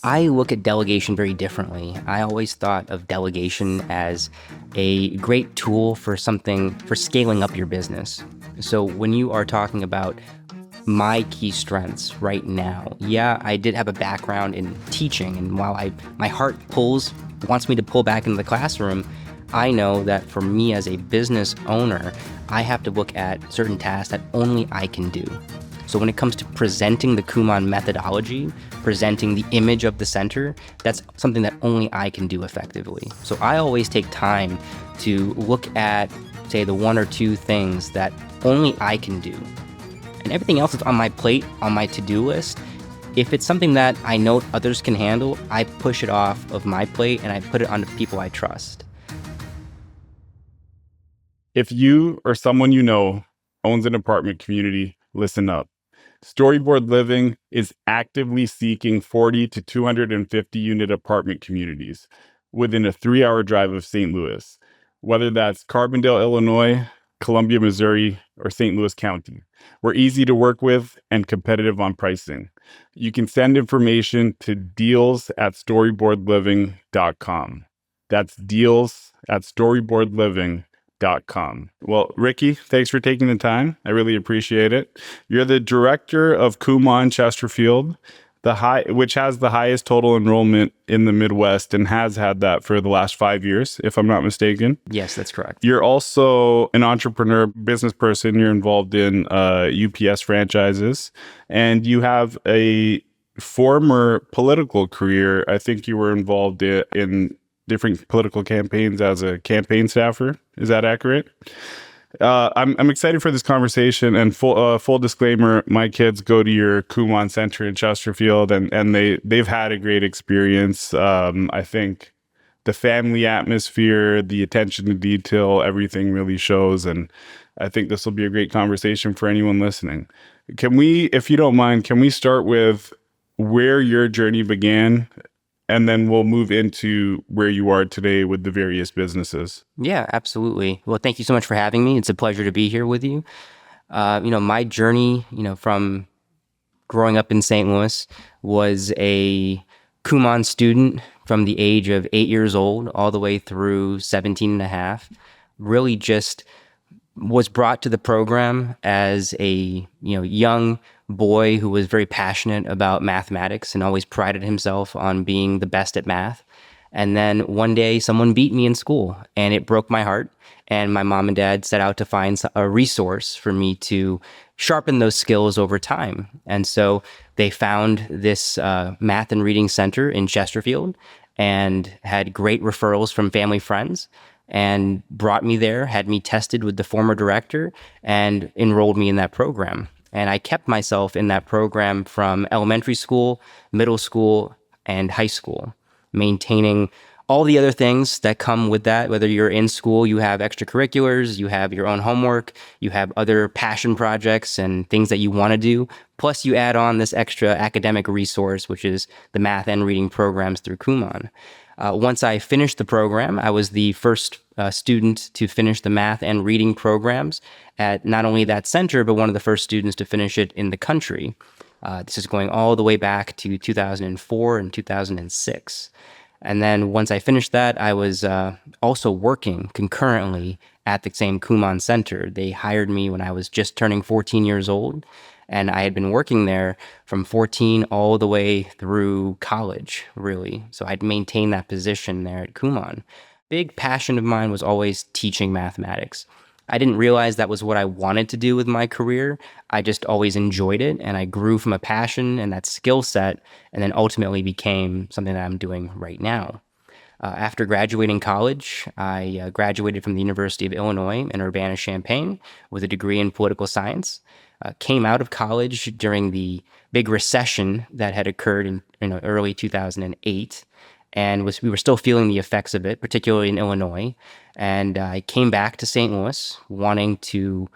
I look at delegation very differently. I always thought of delegation as a great tool for scaling up your business. So when you are talking about my key strengths right now, yeah, I did have a background in teaching, and while my heart wants me to pull back into the classroom, I know that for me as a business owner, I have to look at certain tasks that only I can do. So when it comes to presenting the Kumon methodology, presenting the image of the center, that's something that only I can do effectively. So I always take time to look at, say, the one or two things that only I can do. And everything else that's on my plate, on my to-do list, if it's something that I know others can handle, I push it off of my plate and I put it on the people I trust. If you or someone you know owns an apartment community, listen up. Storyboard Living is actively seeking 40 to 250 unit apartment communities within a 3-hour drive of St. Louis, whether that's Carbondale, Illinois, Columbia, Missouri, or St. Louis County. We're easy to work with and competitive on pricing. You can send information to deals@storyboardliving.com. That's deals@storyboardliving.com. Well, Ricky, thanks for taking the time. I really appreciate it. You're the Director of Kumon Chesterfield, which has the highest total enrollment in the Midwest and has had that for the last 5 years, if I'm not mistaken. Yes, that's correct. You're also an entrepreneur, business person. You're involved in UPS franchises, and you have a former political career. I think you were involved in different political campaigns as a campaign staffer. Is that accurate? I'm excited for this conversation, and full disclaimer, my kids go to your Kumon Center in Chesterfield, and they've had a great experience. I think the family atmosphere, the attention to detail, everything really shows, and I think this will be a great conversation for anyone listening. Can we, if you don't mind, can we start with where your journey began? And then we'll move into where you are today with the various businesses. Yeah, absolutely. Well, thank you so much for having me. It's a pleasure to be here with you. My journey, from growing up in St. Louis was a Kumon student from the age of 8 years old all the way through 17 and a half. Really just was brought to the program as a young boy who was very passionate about mathematics and always prided himself on being the best at math. And then one day someone beat me in school and it broke my heart. And my mom and dad set out to find a resource for me to sharpen those skills over time. And so they found this math and reading center in Chesterfield and had great referrals from family friends, and brought me there, had me tested with the former director, and enrolled me in that program. And I kept myself in that program from elementary school, middle school, and high school, maintaining all the other things that come with that. Whether you're in school, you have extracurriculars, you have your own homework, you have other passion projects and things that you want to do. Plus, you add on this extra academic resource, which is the math and reading programs through Kumon. Once I finished the program, I was the first student to finish the math and reading programs at not only that center, but one of the first students to finish it in the country. This is going all the way back to 2004 and 2006. And then once I finished that, I was also working concurrently at the same Kumon Center. They hired me when I was just turning 14 years old. And I had been working there from 14 all the way through college, really. So I'd maintained that position there at Kumon. Big passion of mine was always teaching mathematics. I didn't realize that was what I wanted to do with my career. I just always enjoyed it, and I grew from a passion and that skill set, and then ultimately became something that I'm doing right now. After graduating college, I graduated from the University of Illinois in Urbana-Champaign with a degree in political science. Came out of college during the big recession that had occurred in early 2008, and we were still feeling the effects of it, particularly in Illinois. And I came back to St. Louis wanting to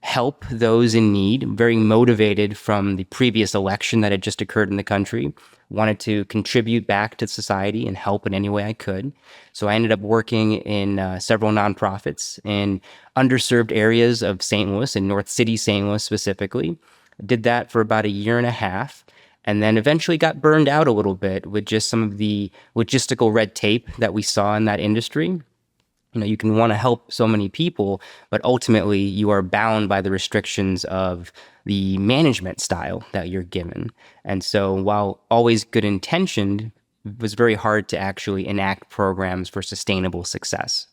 help those in need, very motivated from the previous election that had just occurred in the country, wanted to contribute back to society and help in any way I could. So I ended up working in several nonprofits in underserved areas of St. Louis, in North City, St. Louis specifically. Did that for about a year and a half. and then eventually got burned out a little bit with just some of the logistical red tape that we saw in that industry. You can want to help so many people, but ultimately you are bound by the restrictions of the management style that you're given. And so while always good intentioned, it was very hard to actually enact programs for sustainable success.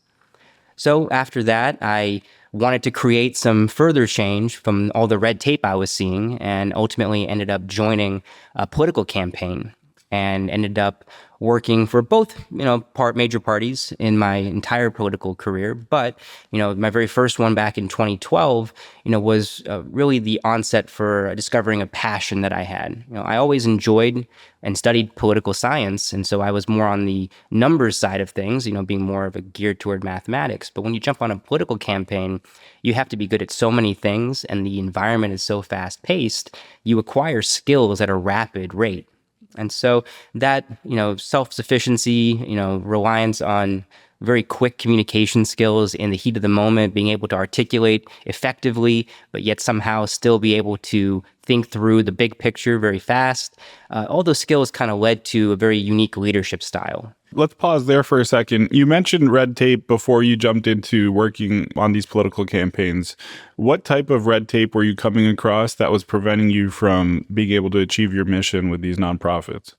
So after that, I wanted to create some further change from all the red tape I was seeing, and ultimately ended up joining a political campaign and ended up working for both, major parties in my entire political career. But, my very first one back in 2012, was really the onset for discovering a passion that I had. I always enjoyed and studied political science. And so I was more on the numbers side of things, being more of a geared toward mathematics. But when you jump on a political campaign, you have to be good at so many things, and the environment is so fast paced, you acquire skills at a rapid rate. And so that, self-sufficiency, reliance on very quick communication skills in the heat of the moment, being able to articulate effectively, but yet somehow still be able to think through the big picture very fast. All those skills kind of led to a very unique leadership style. Let's pause there for a second. You mentioned red tape before you jumped into working on these political campaigns. What type of red tape were you coming across that was preventing you from being able to achieve your mission with these nonprofits?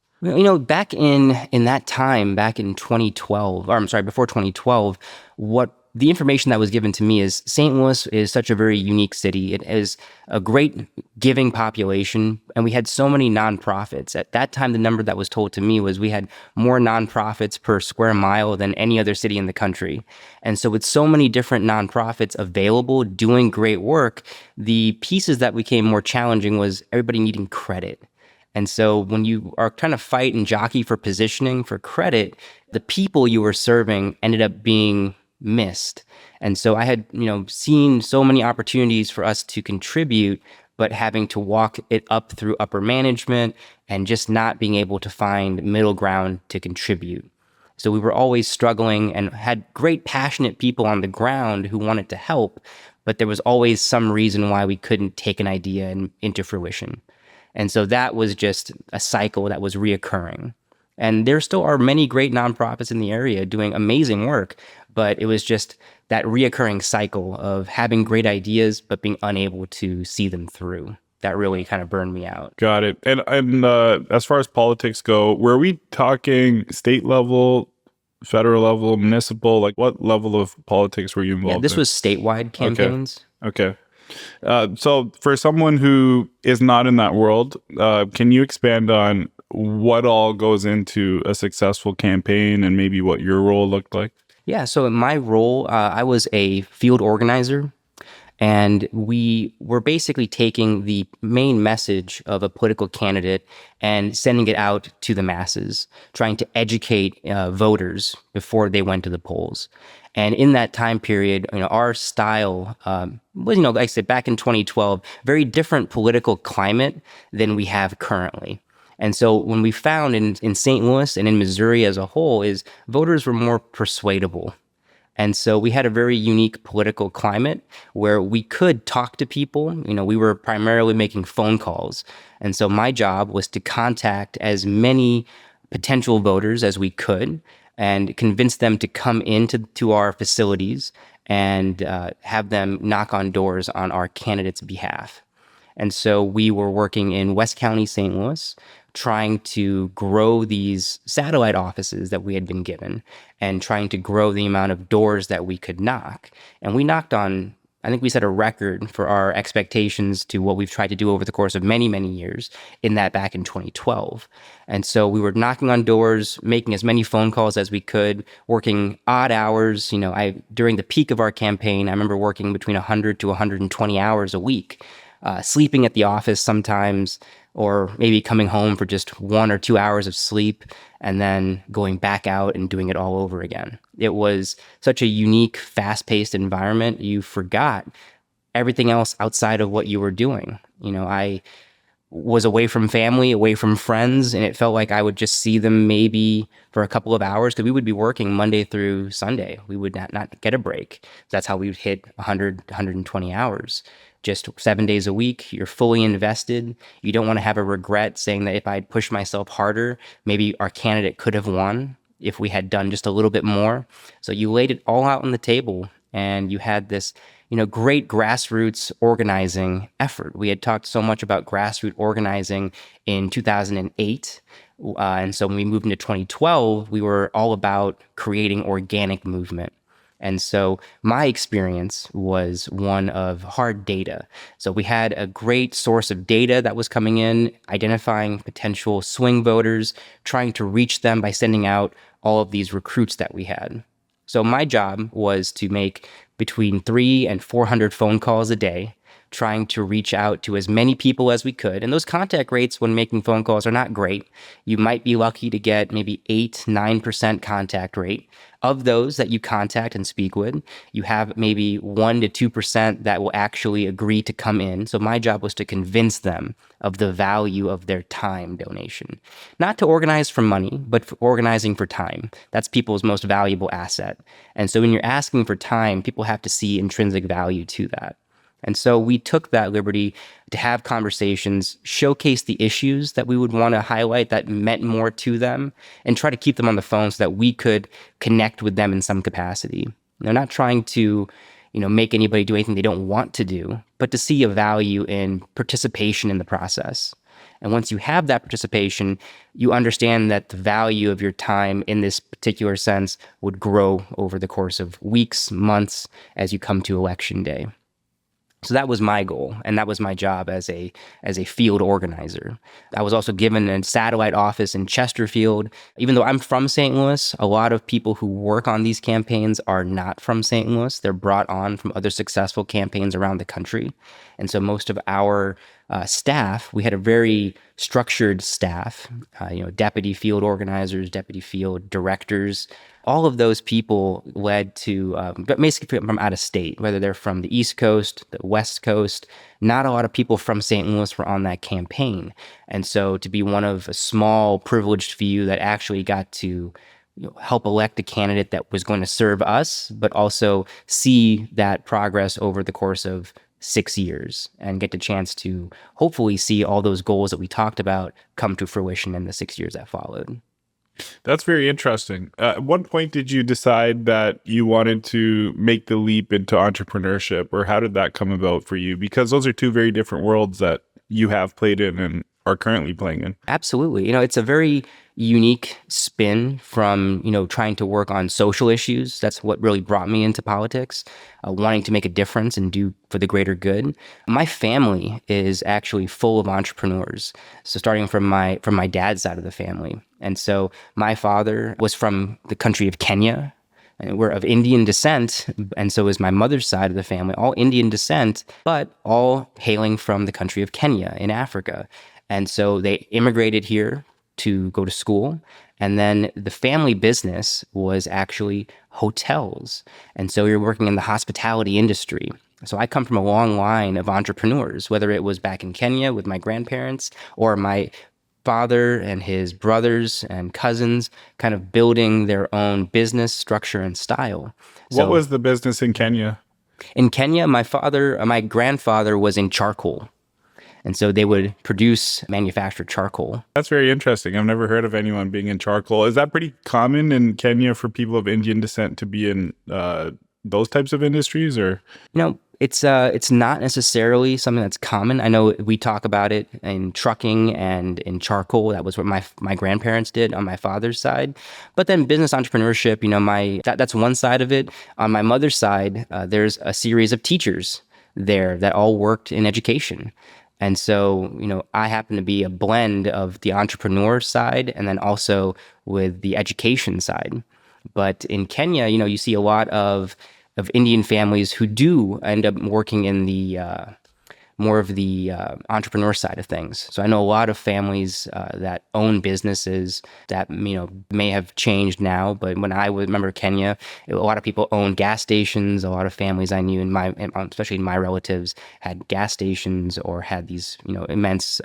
Back in that time, back in 2012, or I'm sorry, before 2012, what the information that was given to me is St. Louis is such a very unique city. It is a great giving population, and we had so many nonprofits. At that time, the number that was told to me was we had more nonprofits per square mile than any other city in the country. And so with so many different nonprofits available, doing great work, the pieces that became more challenging was everybody needing credit. And so when you are trying to fight and jockey for positioning, for credit, the people you were serving ended up being missed. And so I had, seen so many opportunities for us to contribute, but having to walk it up through upper management and just not being able to find middle ground to contribute. So we were always struggling and had great passionate people on the ground who wanted to help, but there was always some reason why we couldn't take an idea into fruition. And so that was just a cycle that was reoccurring. And there still are many great nonprofits in the area doing amazing work, but it was just that reoccurring cycle of having great ideas, but being unable to see them through. That really kind of burned me out. Got it. And as far as politics go, were we talking state level, federal level, municipal? Like what level of politics were you involved in? Yeah, this was statewide campaigns. Okay. So for someone who is not in that world, can you expand on what all goes into a successful campaign and maybe what your role looked like? Yeah, so in my role, I was a field organizer, and we were basically taking the main message of a political candidate and sending it out to the masses, trying to educate voters before they went to the polls. And in that time period, our style was, like I said, back in 2012, very different political climate than we have currently. And so when we found in St. Louis and in Missouri as a whole is voters were more persuadable. And so we had a very unique political climate where we could talk to people. We were primarily making phone calls. And so my job was to contact as many potential voters as we could and convince them to come into our facilities and have them knock on doors on our candidates' behalf. And so we were working in West County, St. Louis, trying to grow these satellite offices that we had been given and trying to grow the amount of doors that we could knock. And we knocked on, I think we set a record for our expectations to what we've tried to do over the course of many, many years in that back in 2012. And so we were knocking on doors, making as many phone calls as we could, working odd hours. During the peak of our campaign, I remember working between 100 to 120 hours a week. Sleeping at the office sometimes, or maybe coming home for just 1 or 2 hours of sleep and then going back out and doing it all over again. It was such a unique, fast-paced environment. You forgot everything else outside of what you were doing. I was away from family, away from friends, and it felt like I would just see them maybe for a couple of hours because we would be working Monday through Sunday. We would not get a break. That's how we would hit 100, 120 hours. Just 7 days a week, you're fully invested. You don't want to have a regret saying that if I had pushed myself harder, maybe our candidate could have won if we had done just a little bit more. So you laid it all out on the table and you had this great grassroots organizing effort. We had talked so much about grassroots organizing in 2008. And so when we moved into 2012, we were all about creating organic movement. And so my experience was one of hard data. So we had a great source of data that was coming in, identifying potential swing voters, trying to reach them by sending out all of these recruits that we had. So my job was to make between 300 and 400 phone calls a day, trying to reach out to as many people as we could. And those contact rates when making phone calls are not great. You might be lucky to get maybe 8, 9% contact rate. Of those that you contact and speak with, you have maybe 1 to 2% that will actually agree to come in. So my job was to convince them of the value of their time donation. Not to organize for money, but for organizing for time. That's people's most valuable asset. And so when you're asking for time, people have to see intrinsic value to that. And so we took that liberty to have conversations, showcase the issues that we would want to highlight that meant more to them, and try to keep them on the phone so that we could connect with them in some capacity. They're not trying to, make anybody do anything they don't want to do, but to see a value in participation in the process. And once you have that participation, you understand that the value of your time in this particular sense would grow over the course of weeks, months, as you come to election day. So that was my goal, and that was my job as a field organizer. I was also given a satellite office in Chesterfield. Even though I'm from St. Louis, a lot of people who work on these campaigns are not from St. Louis. They're brought on from other successful campaigns around the country. And so most of our staff, we had a very structured staff, deputy field organizers, deputy field directors. All of those people led to, basically from out of state, whether they're from the East Coast, the West Coast. Not a lot of people from St. Louis were on that campaign. And so to be one of a small privileged few that actually got to help elect a candidate that was going to serve us, but also see that progress over the course of 6 years and get the chance to hopefully see all those goals that we talked about come to fruition in the 6 years that followed. That's very interesting. At what point did you decide that you wanted to make the leap into entrepreneurship, or how did that come about for you? Because those are two very different worlds that you have played in and are currently playing in. Absolutely. It's a very unique spin from, trying to work on social issues. That's what really brought me into politics, wanting to make a difference and do for the greater good. My family is actually full of entrepreneurs. So starting from my dad's side of the family. And so my father was from the country of Kenya. And we're of Indian descent, and so is my mother's side of the family, all Indian descent, but all hailing from the country of Kenya in Africa. And so they immigrated here to go to school. And then the family business was actually hotels. And so you're working in the hospitality industry. So I come from a long line of entrepreneurs, whether it was back in Kenya with my grandparents or my father and his brothers and cousins kind of building their own business structure and style. What was the business in Kenya? In Kenya, my grandfather was in charcoal. And so they would manufacture charcoal. That's very interesting. I've never heard of anyone being in charcoal. Is that pretty common in Kenya for people of Indian descent to be in those types of industries, or? It's not necessarily something that's common. I know we talk about it in trucking and in charcoal. That was what my grandparents did on my father's side. But then business entrepreneurship, that's one side of it. On my mother's side, there's a series of teachers there that all worked in education. And so, I happen to be a blend of the entrepreneur side and then also with the education side. But in Kenya, you see a lot of Indian families who do end up working in the more of the entrepreneur side of things. So I know a lot of families that own businesses that may have changed now, but when I would remember Kenya, a lot of people owned gas stations. A lot of families I knew, especially my relatives, had gas stations or had these immense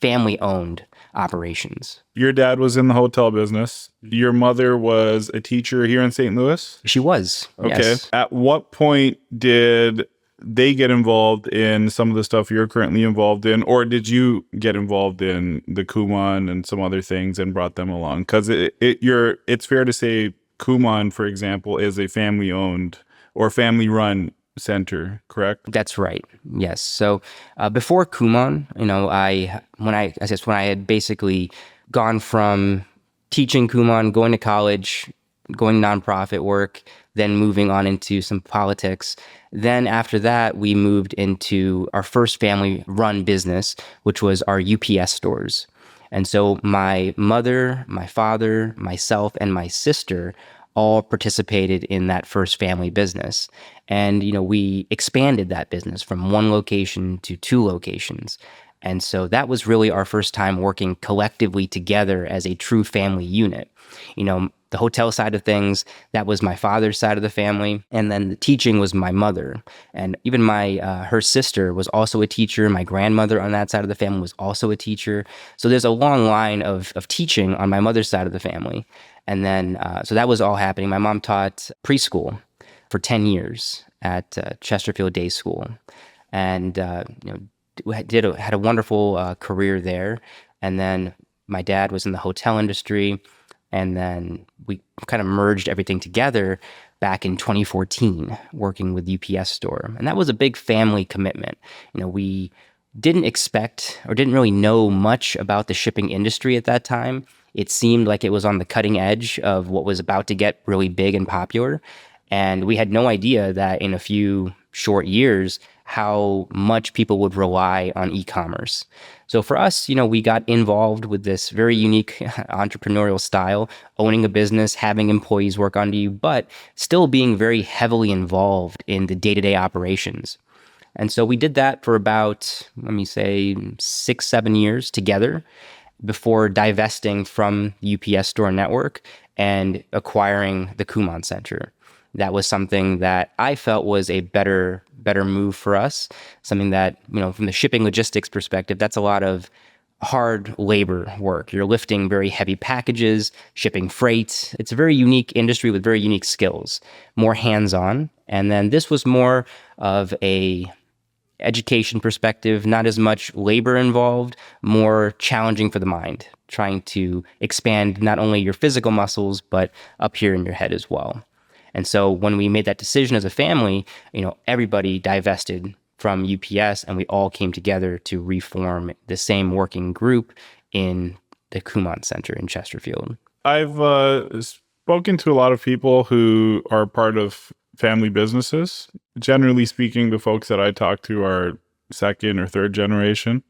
family-owned operations. Your dad was in the hotel business. Your mother was a teacher here in St. Louis? She was. Okay. Yes. At what point did they get involved in some of the stuff you're currently involved in, or did you get involved in the Kumon and some other things and brought them along? Because it's fair to say Kumon, for example, is a family-owned or family-run center, correct? That's right. Yes. So before Kumon, when I had basically gone from teaching Kumon, going to college, going nonprofit work, then moving on into some politics. Then after that, we moved into our first family-run business, which was our UPS stores. And so my mother, my father, myself, and my sister all participated in that first family business. And, we expanded that business from one location to two locations. And so that was really our first time working collectively together as a true family unit. The hotel side of things, that was my father's side of the family. And then the teaching was my mother. And even her sister was also a teacher. My grandmother on that side of the family was also a teacher. So there's a long line of teaching on my mother's side of the family. And then, so that was all happening. My mom taught preschool for 10 years at Chesterfield Day School. And, had a wonderful career there. And then my dad was in the hotel industry. And then we kind of merged everything together back in 2014, working with UPS Store. And that was a big family commitment. We didn't expect or didn't really know much about the shipping industry at that time. It seemed like it was on the cutting edge of what was about to get really big and popular. And we had no idea that in a few short years, how much people would rely on e-commerce. So for us, we got involved with this very unique entrepreneurial style, owning a business, having employees work under you, but still being very heavily involved in the day-to-day operations. And so we did that for about, 6-7 years together before divesting from the UPS Store network and acquiring the Kumon Center. That was something that I felt was a better move for us. Something that, from the shipping logistics perspective, that's a lot of hard labor work. You're lifting very heavy packages, shipping freight. It's a very unique industry with very unique skills, more hands-on. And then this was more of a education perspective, not as much labor involved, more challenging for the mind, trying to expand not only your physical muscles, but up here in your head as well. And so when we made that decision as a family, everybody divested from UPS and we all came together to reform the same working group in the Kumon Center in Chesterfield. I've spoken to a lot of people who are part of family businesses. Generally speaking, the folks that I talk to are second or third generation.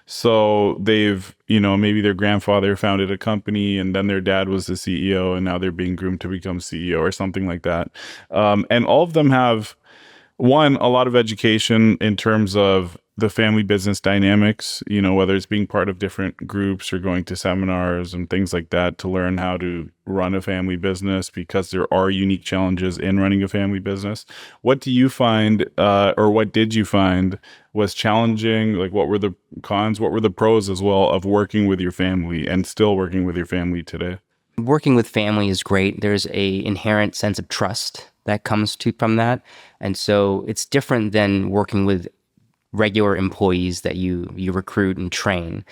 So they've, maybe their grandfather founded a company and then their dad was the CEO and now they're being groomed to become CEO or something like that. And all of them have, one, a lot of education in terms of the family business dynamics, whether it's being part of different groups or going to seminars and things like that to learn how to run a family business, because there are unique challenges in running a family business. What do you find, or what did you find was challenging? Like, what were the cons? What were the pros as well of working with your family and still working with your family today? Working with family is great. There's a inherent sense of trust that comes from that. And so it's different than working with regular employees that you recruit and train.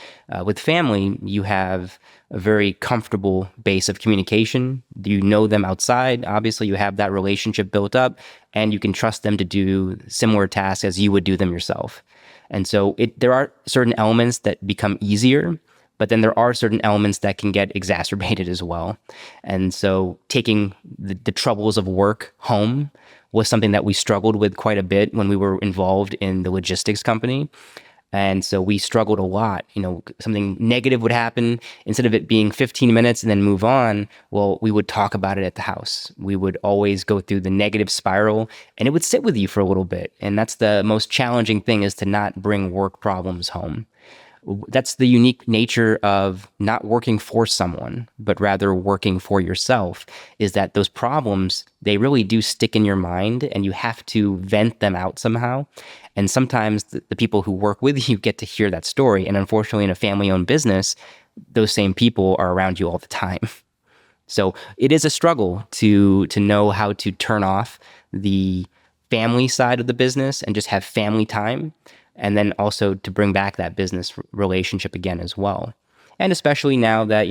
With family, you have a very comfortable base of communication. You know them outside. Obviously, you have that relationship built up, and you can trust them to do similar tasks as you would do them yourself. And so there are certain elements that become easier, but then there are certain elements that can get exacerbated as well. And so taking the troubles of work home was something that we struggled with quite a bit when we were involved in the logistics company. And so we struggled a lot. Something negative would happen. Instead of it being 15 minutes and then move on, well, we would talk about it at the house. We would always go through the negative spiral, and it would sit with you for a little bit. And that's the most challenging thing, is to not bring work problems home. That's the unique nature of not working for someone, but rather working for yourself, is that those problems, they really do stick in your mind, and you have to vent them out somehow. And sometimes the people who work with you get to hear that story. And unfortunately, in a family-owned business, those same people are around you all the time. So it is a struggle to know how to turn off the family side of the business and just have family time, and then also to bring back that business relationship again as well. And especially now that,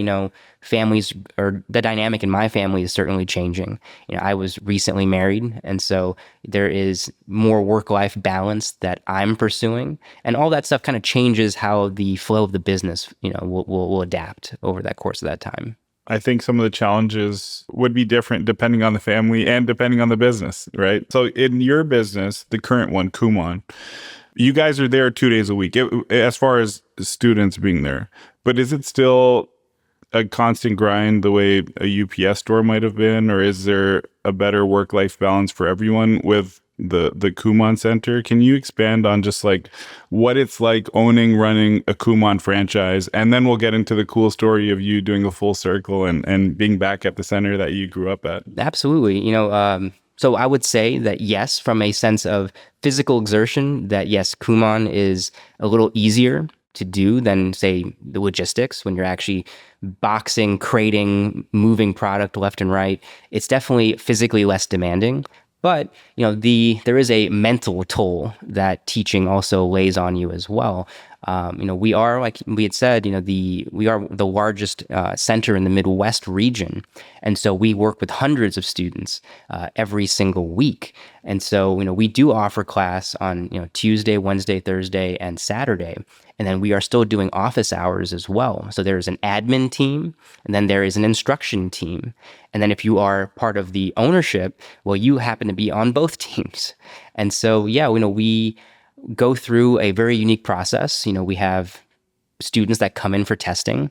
families, or the dynamic in my family, is certainly changing. I was recently married, and so there is more work-life balance that I'm pursuing, and all that stuff kind of changes how the flow of the business, will adapt over that course of that time. I think some of the challenges would be different depending on the family and depending on the business, right? So in your business, the current one, Kumon, you guys are there 2 days a week, as far as students being there. But is it still a constant grind the way a UPS store might have been? Or is there a better work-life balance for everyone with the Kumon Center? Can you expand on just like what it's like running a Kumon franchise? And then we'll get into the cool story of you doing a full circle and being back at the center that you grew up at. Absolutely. So I would say that yes, from a sense of physical exertion, that yes, Kumon is a little easier to do than, say, the logistics when you're actually boxing, crating, moving product left and right. It's definitely physically less demanding. But, there is a mental toll that teaching also lays on you as well. We are, like we had said, we are the largest center in the Midwest region. And so we work with hundreds of students every single week. And so, we do offer class on, Tuesday, Wednesday, Thursday, and Saturday. And then we are still doing office hours as well. So there's an admin team, and then there is an instruction team. And then if you are part of the ownership, well, you happen to be on both teams. And so, yeah, we go through a very unique process. We have students that come in for testing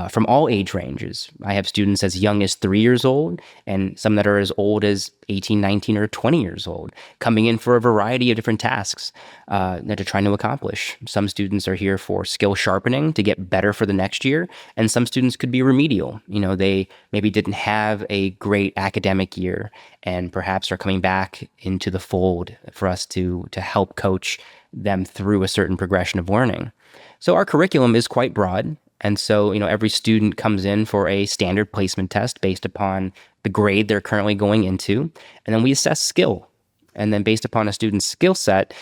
from all age ranges. I have students as young as 3 years old, and some that are as old as 18, 19, or 20 years old, coming in for a variety of different tasks that they're trying to accomplish. Some students are here for skill sharpening to get better for the next year, and some students could be remedial. They maybe didn't have a great academic year and perhaps are coming back into the fold for us to help coach them through a certain progression of learning. So our curriculum is quite broad. And so, every student comes in for a standard placement test based upon the grade they're currently going into. And then we assess skill. And then based upon a student's skill set,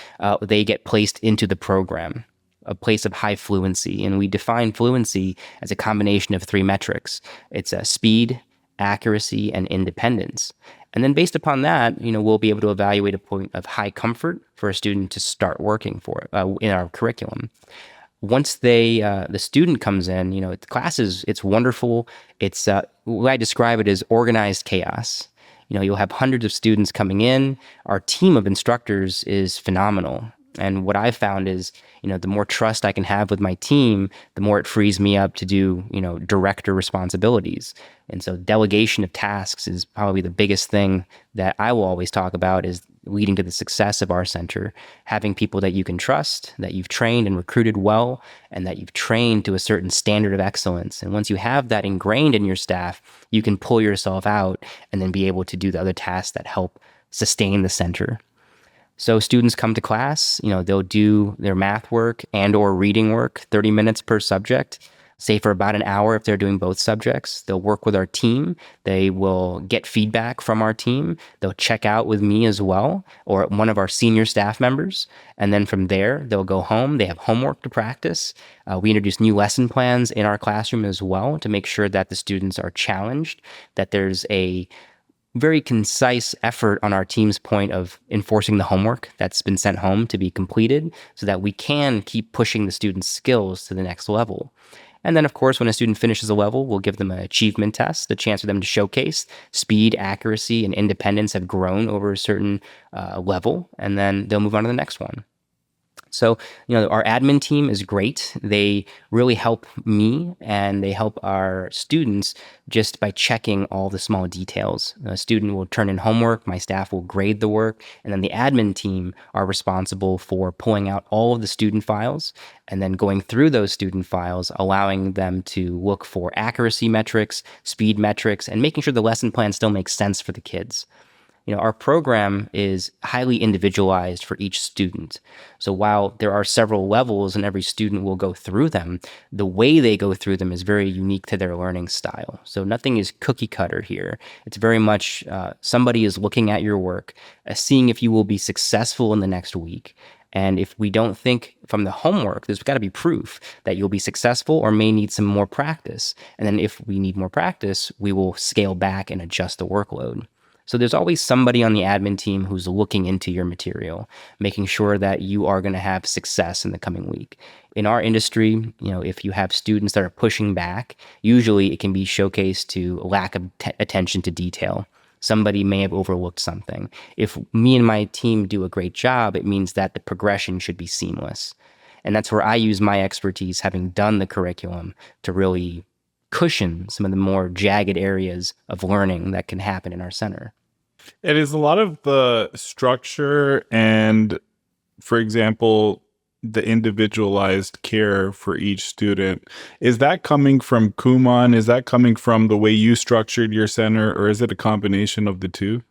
they get placed into the program, a place of high fluency. And we define fluency as a combination of three metrics. It's speed, accuracy, and independence. And then based upon that, we'll be able to evaluate a point of high comfort for a student to start working for in our curriculum. Once the student comes in, the classes, it's wonderful. It's what I describe it as organized chaos. You'll have hundreds of students coming in. Our team of instructors is phenomenal. And what I've found is, the more trust I can have with my team, the more it frees me up to do, director responsibilities. And so delegation of tasks is probably the biggest thing that I will always talk about, is leading to the success of our center, having people that you can trust, that you've trained and recruited well, and that you've trained to a certain standard of excellence. And once you have that ingrained in your staff, you can pull yourself out and then be able to do the other tasks that help sustain the center. So students come to class, they'll do their math work and or reading work, 30 minutes per subject, say for about an hour if they're doing both subjects. They'll work with our team. They will get feedback from our team. They'll check out with me as well, or one of our senior staff members. And then from there, they'll go home. They have homework to practice. We introduce new lesson plans in our classroom as well to make sure that the students are challenged, that there's a very concise effort on our team's point of enforcing the homework that's been sent home to be completed, so that we can keep pushing the students' skills to the next level. And then, of course, when a student finishes a level, we'll give them an achievement test, the chance for them to showcase speed, accuracy, and independence have grown over a certain level, and then they'll move on to the next one. So, our admin team is great. They really help me and they help our students just by checking all the small details. A student will turn in homework, my staff will grade the work, and then the admin team are responsible for pulling out all of the student files and then going through those student files, allowing them to look for accuracy metrics, speed metrics, and making sure the lesson plan still makes sense for the kids. Our program is highly individualized for each student. So while there are several levels and every student will go through them, the way they go through them is very unique to their learning style. So nothing is cookie cutter here. It's very much somebody is looking at your work, seeing if you will be successful in the next week. And if we don't think from the homework, there's got to be proof that you'll be successful or may need some more practice. And then if we need more practice, we will scale back and adjust the workload. So there's always somebody on the admin team who's looking into your material, making sure that you are going to have success in the coming week. In our industry, if you have students that are pushing back, usually it can be showcased to lack of attention to detail. Somebody may have overlooked something. If me and my team do a great job, it means that the progression should be seamless. And that's where I use my expertise, having done the curriculum, to really cushion some of the more jagged areas of learning that can happen in our center. It is a lot of the structure and, for example, the individualized care for each student. Is that coming from Kumon? Is that coming from the way you structured your center, or is it a combination of the two?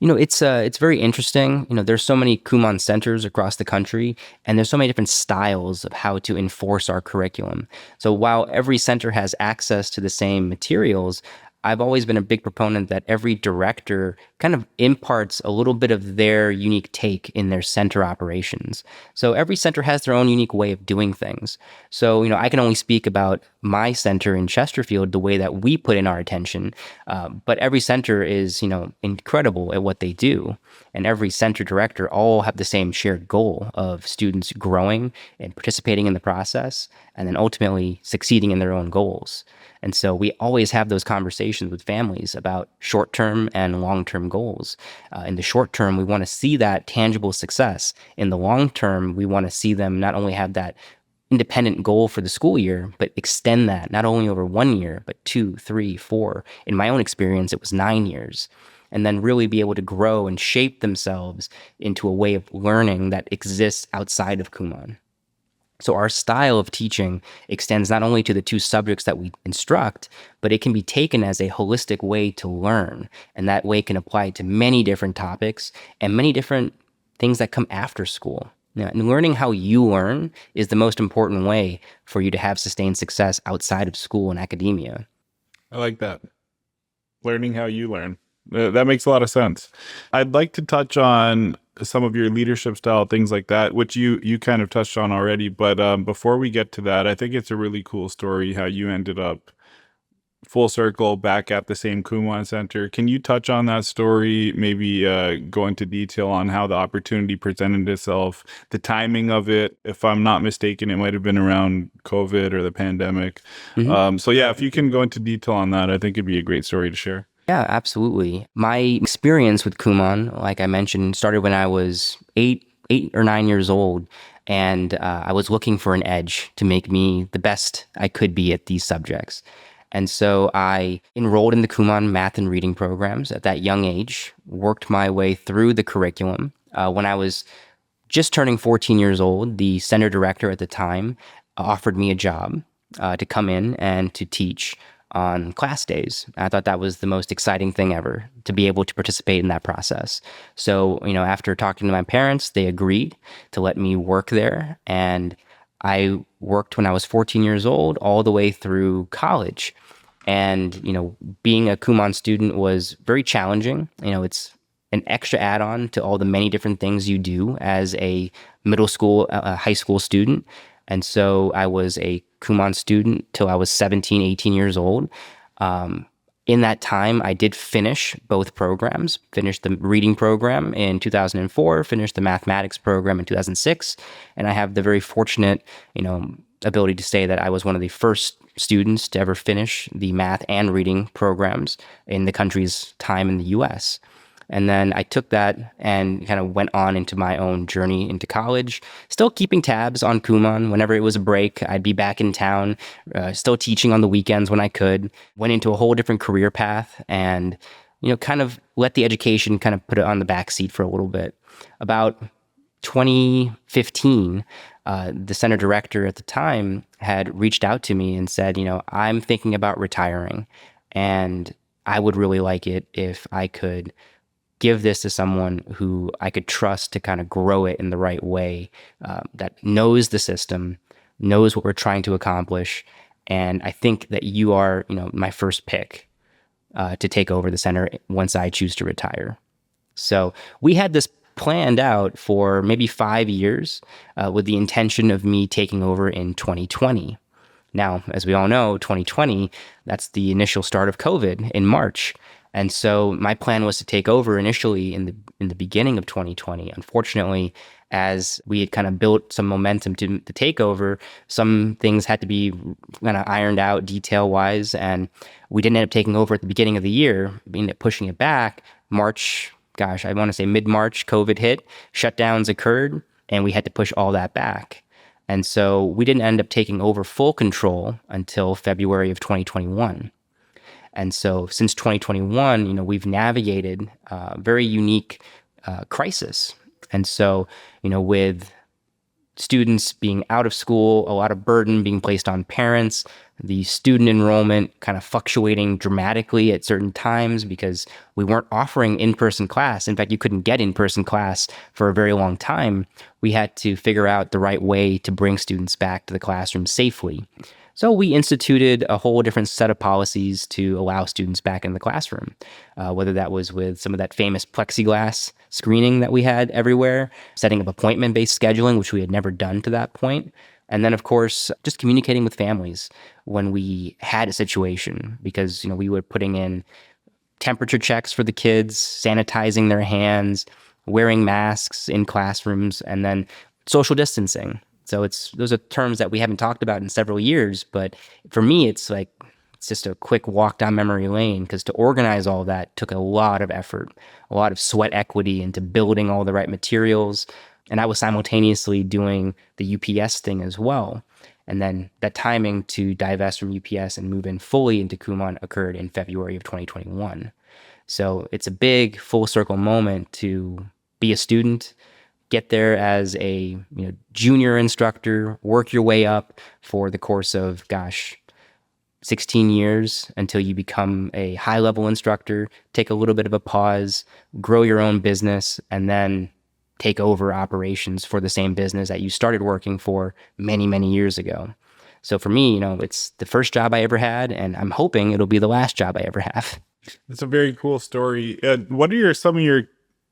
It's very interesting. There's so many Kumon centers across the country, and there's so many different styles of how to enforce our curriculum. So while every center has access to the same materials, I've always been a big proponent that every director kind of imparts a little bit of their unique take in their center operations. So every center has their own unique way of doing things. So, I can only speak about my center in Chesterfield, the way that we put in our attention. But every center is, incredible at what they do. And every center director all have the same shared goal of students growing and participating in the process, and then ultimately succeeding in their own goals. And so we always have those conversations with families about short-term and long-term goals. In the short term, we want to see that tangible success. In the long term, we want to see them not only have that independent goal for the school year, but extend that not only over 1 year, but 2, 3, 4. In my own experience, it was 9 years. And then really be able to grow and shape themselves into a way of learning that exists outside of Kumon. So our style of teaching extends not only to the two subjects that we instruct, but it can be taken as a holistic way to learn. And that way can apply to many different topics and many different things that come after school. And learning how you learn is the most important way for you to have sustained success outside of school and academia. I like that. Learning how you learn. That makes a lot of sense. I'd like to touch on some of your leadership style, things like that, which you kind of touched on already. But before we get to that, I think it's a really cool story how you ended up full circle back at the same Kumon Center. Can you touch on that story? Maybe go into detail on how the opportunity presented itself, the timing of it. If I'm not mistaken, it might have been around COVID or the pandemic. So yeah, if you can go into detail on that, I think it'd be a great story to share. Yeah, absolutely. My experience with Kumon, like I mentioned, started when I was 8 or 9 years old. And I was looking for an edge to make me the best I could be at these subjects. And so I enrolled in the Kumon math and reading programs at that young age, worked my way through the curriculum. When I was just turning 14 years old, the center director at the time offered me a job to come in and to teach on class days. I thought that was the most exciting thing ever, to be able to participate in that process. So, after talking to my parents, they agreed to let me work there. And I worked when I was 14 years old all the way through college. And, being a Kumon student was very challenging. It's an extra add-on to all the many different things you do as a middle school, high school student. And so I was a Kumon student till I was 17, 18 years old. In that time, I did finish both programs, finished the reading program in 2004, finished the mathematics program in 2006. And I have the very fortunate, ability to say that I was one of the first students to ever finish the math and reading programs in the country's time in the US. And then I took that and kind of went on into my own journey into college, still keeping tabs on Kumon. Whenever it was a break, I'd be back in town, still teaching on the weekends when I could. Went into a whole different career path and, kind of let the education kind of put it on the back seat for a little bit. About 2015, the center director at the time had reached out to me and said, I'm thinking about retiring, and I would really like it if I could give this to someone who I could trust to kind of grow it in the right way, that knows the system, knows what we're trying to accomplish. And I think that you are, my first pick to take over the center once I choose to retire. So we had this planned out for maybe 5 years with the intention of me taking over in 2020. Now, as we all know, 2020, that's the initial start of COVID in March. And so my plan was to take over initially in the beginning of 2020. Unfortunately, as we had kind of built some momentum to take over, some things had to be kind of ironed out detail wise, and we didn't end up taking over at the beginning of the year. We ended up pushing it back. March, gosh, I want to say mid-March, COVID hit, shutdowns occurred, and we had to push all that back. And so we didn't end up taking over full control until February of 2021. And so since 2021, we've navigated a very unique crisis. And so, with students being out of school, a lot of burden being placed on parents, the student enrollment kind of fluctuating dramatically at certain times because we weren't offering in-person class. In fact, you couldn't get in-person class for a very long time. We had to figure out the right way to bring students back to the classroom safely. So we instituted a whole different set of policies to allow students back in the classroom, whether that was with some of that famous plexiglass screening that we had everywhere, setting up appointment-based scheduling, which we had never done to that point. And then, of course, just communicating with families when we had a situation, because, we were putting in temperature checks for the kids, sanitizing their hands, wearing masks in classrooms, and then social distancing. So those are terms that we haven't talked about in several years, but for me, it's just a quick walk down memory lane, because to organize all that took a lot of effort, a lot of sweat equity into building all the right materials. And I was simultaneously doing the UPS thing as well. And then that timing to divest from UPS and move in fully into Kumon occurred in February of 2021. So it's a big full circle moment to be a student, get there as a junior instructor, work your way up for the course of, 16 years until you become a high-level instructor, take a little bit of a pause, grow your own business, and then take over operations for the same business that you started working for many, many years ago. So for me, it's the first job I ever had, and I'm hoping it'll be the last job I ever have. It's a very cool story. What are some of your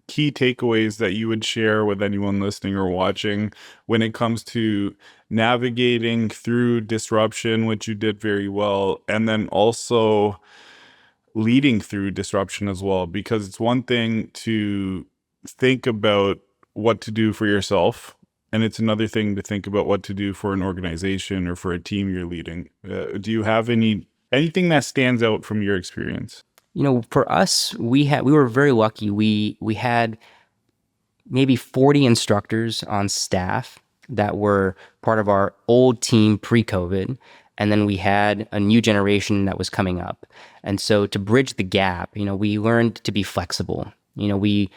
key takeaways that you would share with anyone listening or watching when it comes to navigating through disruption, which you did very well, and then also leading through disruption as well? Because it's one thing to think about what to do for yourself, and it's another thing to think about what to do for an organization or for a team you're leading. Do you have anything that stands out from your experience? For us, we were very lucky. We had maybe 40 instructors on staff that were part of our old team pre-COVID. And then we had a new generation that was coming up. And so to bridge the gap, we learned to be flexible. We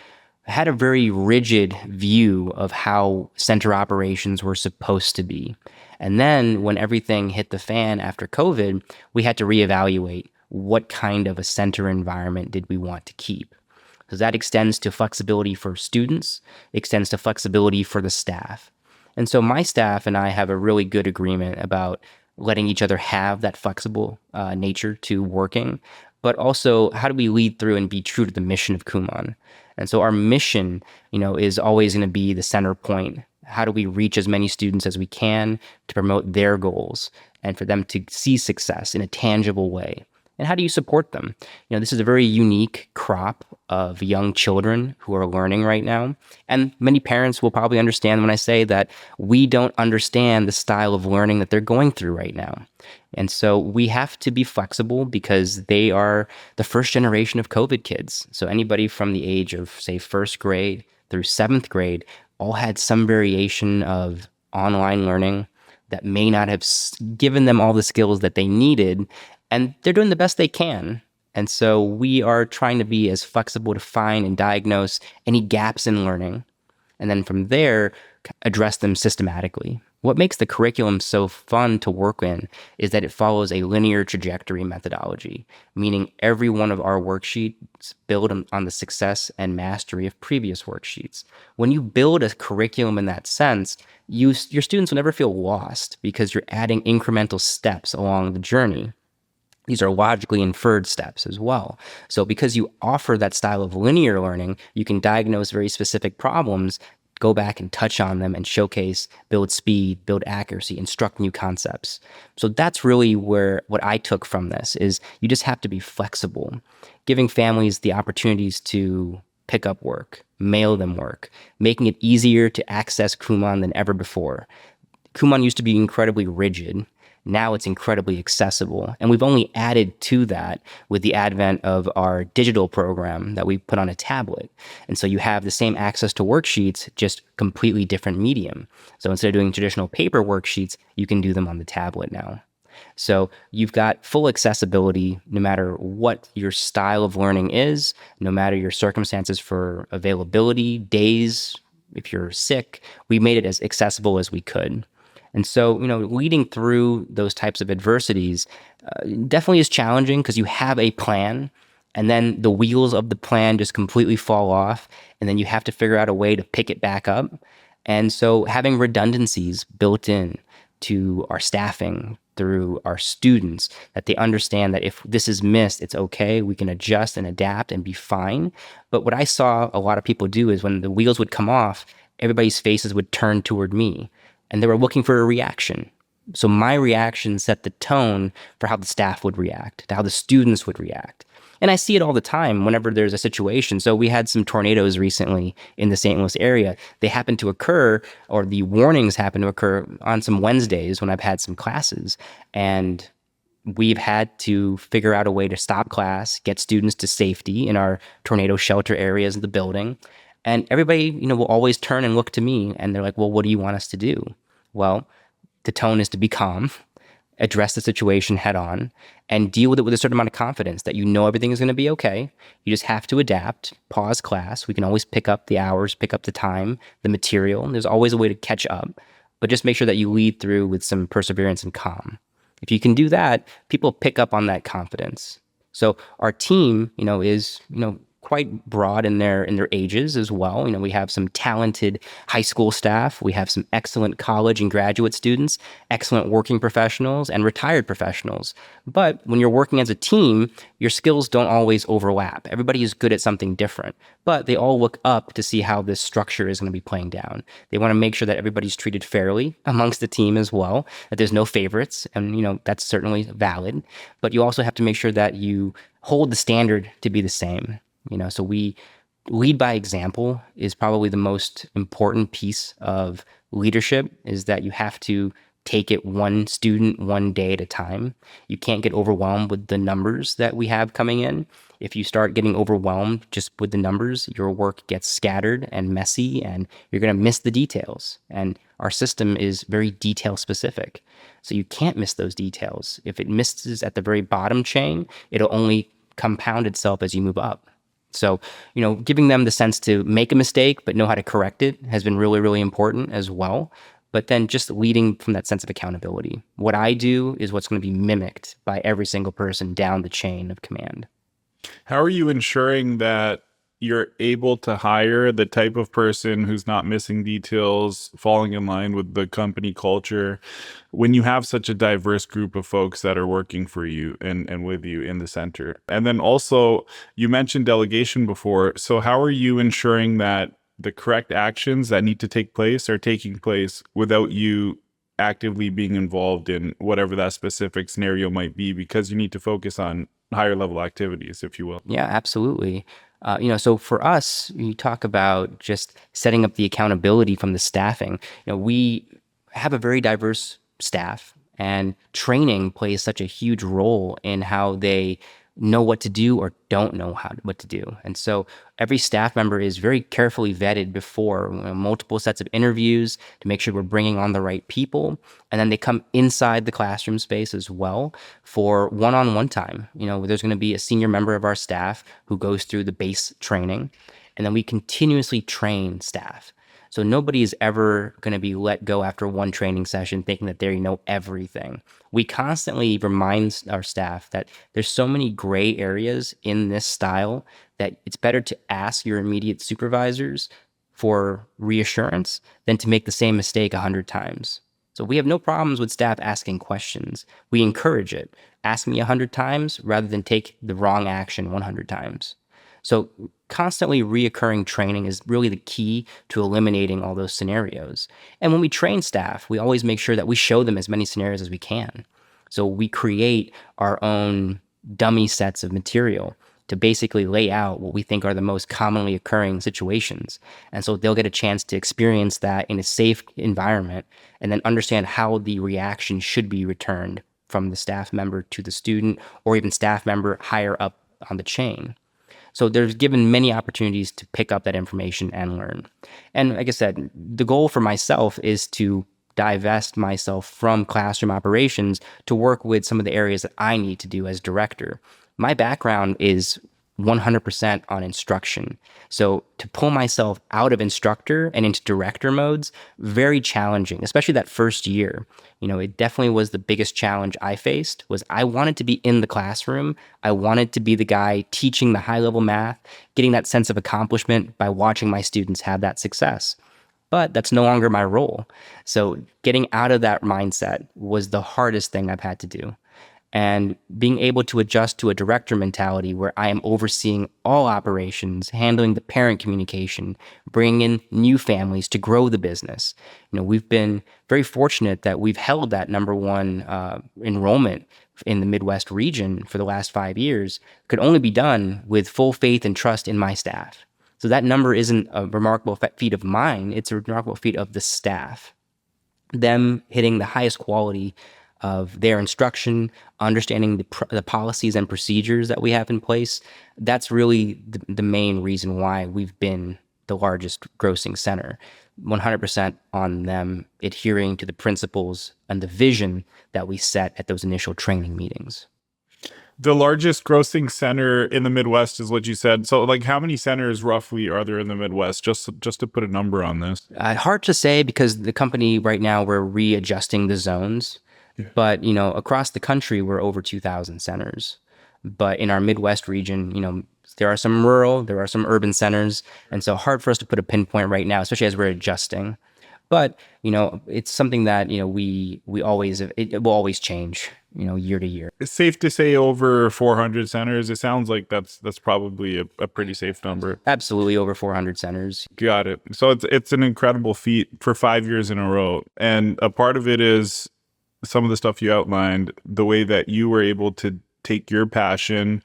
had a very rigid view of how center operations were supposed to be. And then when everything hit the fan after COVID, we had to reevaluate what kind of a center environment did we want to keep. Because that extends to flexibility for students, extends to flexibility for the staff. And so my staff and I have a really good agreement about letting each other have that flexible nature to working, but also how do we lead through and be true to the mission of Kumon? And so our mission, is always going to be the center point. How do we reach as many students as we can to promote their goals and for them to see success in a tangible way? And how do you support them? This is a very unique crop of young children who are learning right now. And many parents will probably understand when I say that we don't understand the style of learning that they're going through right now. And so we have to be flexible because they are the first generation of COVID kids. So anybody from the age of, say, first grade through seventh grade all had some variation of online learning that may not have given them all the skills that they needed. And they're doing the best they can. And so we are trying to be as flexible to find and diagnose any gaps in learning, and then from there, address them systematically. What makes the curriculum so fun to work in is that it follows a linear trajectory methodology, meaning every one of our worksheets build on the success and mastery of previous worksheets. When you build a curriculum in that sense, your students will never feel lost because you're adding incremental steps along the journey. These are logically inferred steps as well. So because you offer that style of linear learning, you can diagnose very specific problems, go back and touch on them and showcase, build speed, build accuracy, instruct new concepts. So that's really what I took from this is you just have to be flexible, giving families the opportunities to pick up work, mail them work, making it easier to access Kumon than ever before. Kumon used to be incredibly rigid. Now it's incredibly accessible. And we've only added to that with the advent of our digital program that we put on a tablet. And so you have the same access to worksheets, just completely different medium. So instead of doing traditional paper worksheets, you can do them on the tablet now. So you've got full accessibility no matter what your style of learning is, no matter your circumstances for availability, days, if you're sick, we made it as accessible as we could. And so, leading through those types of adversities definitely is challenging because you have a plan and then the wheels of the plan just completely fall off. And then you have to figure out a way to pick it back up. And so having redundancies built in to our staffing through our students, that they understand that if this is missed, it's okay. We can adjust and adapt and be fine. But what I saw a lot of people do is when the wheels would come off, everybody's faces would turn toward me. And they were looking for a reaction. So my reaction set the tone for how the staff would react, to how the students would react. And I see it all the time whenever there's a situation. So we had some tornadoes recently in the St. Louis area. They happen to occur, or the warnings happen to occur on some Wednesdays when I've had some classes. And we've had to figure out a way to stop class, get students to safety in our tornado shelter areas of the building. And everybody, will always turn and look to me and they're like, well, what do you want us to do? Well, the tone is to be calm, address the situation head on, and deal with it with a certain amount of confidence that everything is going to be okay. You just have to adapt, pause class. We can always pick up the hours, pick up the time, the material. There's always a way to catch up, but just make sure that you lead through with some perseverance and calm. If you can do that, people pick up on that confidence. So our team, is, quite broad in their ages as well. We have some talented high school staff. We have some excellent college and graduate students, excellent working professionals, and retired professionals. But when you're working as a team, your skills don't always overlap. Everybody is good at something different, but they all look up to see how this structure is going to be playing down. They want to make sure that everybody's treated fairly amongst the team as well, that there's no favorites, and that's certainly valid. But you also have to make sure that you hold the standard to be the same. So we lead by example is probably the most important piece of leadership, is that you have to take it one student, one day at a time. You can't get overwhelmed with the numbers that we have coming in. If you start getting overwhelmed just with the numbers, your work gets scattered and messy and you're going to miss the details. And our system is very detail specific. So you can't miss those details. If it misses at the very bottom chain, it'll only compound itself as you move up. So, giving them the sense to make a mistake, but know how to correct it has been really, really important as well. But then just leading from that sense of accountability. What I do is what's going to be mimicked by every single person down the chain of command. How are you ensuring that you're able to hire the type of person who's not missing details, falling in line with the company culture, when you have such a diverse group of folks that are working for you and with you in the center? And then also, you mentioned delegation before. So how are you ensuring that the correct actions that need to take place are taking place without you actively being involved in whatever that specific scenario might be, because you need to focus on higher level activities, if you will. Yeah, absolutely. So for us, you talk about just setting up the accountability from the staffing. We have a very diverse staff, and training plays such a huge role in how they know what to do or don't know what to do. And so every staff member is very carefully vetted before multiple sets of interviews to make sure we're bringing on the right people. And then they come inside the classroom space as well for one-on-one time. There's going to be a senior member of our staff who goes through the base training, and then we continuously train staff. So nobody is ever going to be let go after one training session thinking that they know everything. We constantly remind our staff that there's so many gray areas in this style that it's better to ask your immediate supervisors for reassurance than to make the same mistake 100 times. So we have no problems with staff asking questions. We encourage it. Ask me 100 times rather than take the wrong action 100 times. So constantly reoccurring training is really the key to eliminating all those scenarios. And when we train staff, we always make sure that we show them as many scenarios as we can. So we create our own dummy sets of material to basically lay out what we think are the most commonly occurring situations. And so they'll get a chance to experience that in a safe environment and then understand how the reaction should be returned from the staff member to the student or even staff member higher up on the chain. So there's given many opportunities to pick up that information and learn. And like I said, the goal for myself is to divest myself from classroom operations to work with some of the areas that I need to do as director. My background is 100% on instruction. So to pull myself out of instructor and into director modes, very challenging, especially that first year. It definitely was the biggest challenge I faced was I wanted to be in the classroom. I wanted to be the guy teaching the high level math, getting that sense of accomplishment by watching my students have that success. But that's no longer my role. So getting out of that mindset was the hardest thing I've had to do. And being able to adjust to a director mentality where I am overseeing all operations, handling the parent communication, bringing in new families to grow the business. We've been very fortunate that we've held that number one enrollment in the Midwest region for the last 5 years. Could only be done with full faith and trust in my staff. So that number isn't a remarkable feat of mine. It's a remarkable feat of the staff. Them hitting the highest quality of their instruction, understanding the policies and procedures that we have in place. That's really the main reason why we've been the largest grossing center. 100% on them adhering to the principles and the vision that we set at those initial training meetings. The largest grossing center in the Midwest is what you said. So, like, how many centers roughly are there in the Midwest? Just to put a number on this. Hard to say because the company right now, we're readjusting the zones. Yeah. But, across the country, we're over 2,000 centers. But in our Midwest region, there are some rural, there are some urban centers. And so hard for us to put a pinpoint right now, especially as we're adjusting. But, it's something that, we always, it will always change, year to year. It's safe to say over 400 centers. It sounds like that's probably a pretty safe number. Absolutely over 400 centers. Got it. So it's an incredible feat for 5 years in a row. And a part of it is some of the stuff you outlined, the way that you were able to take your passion,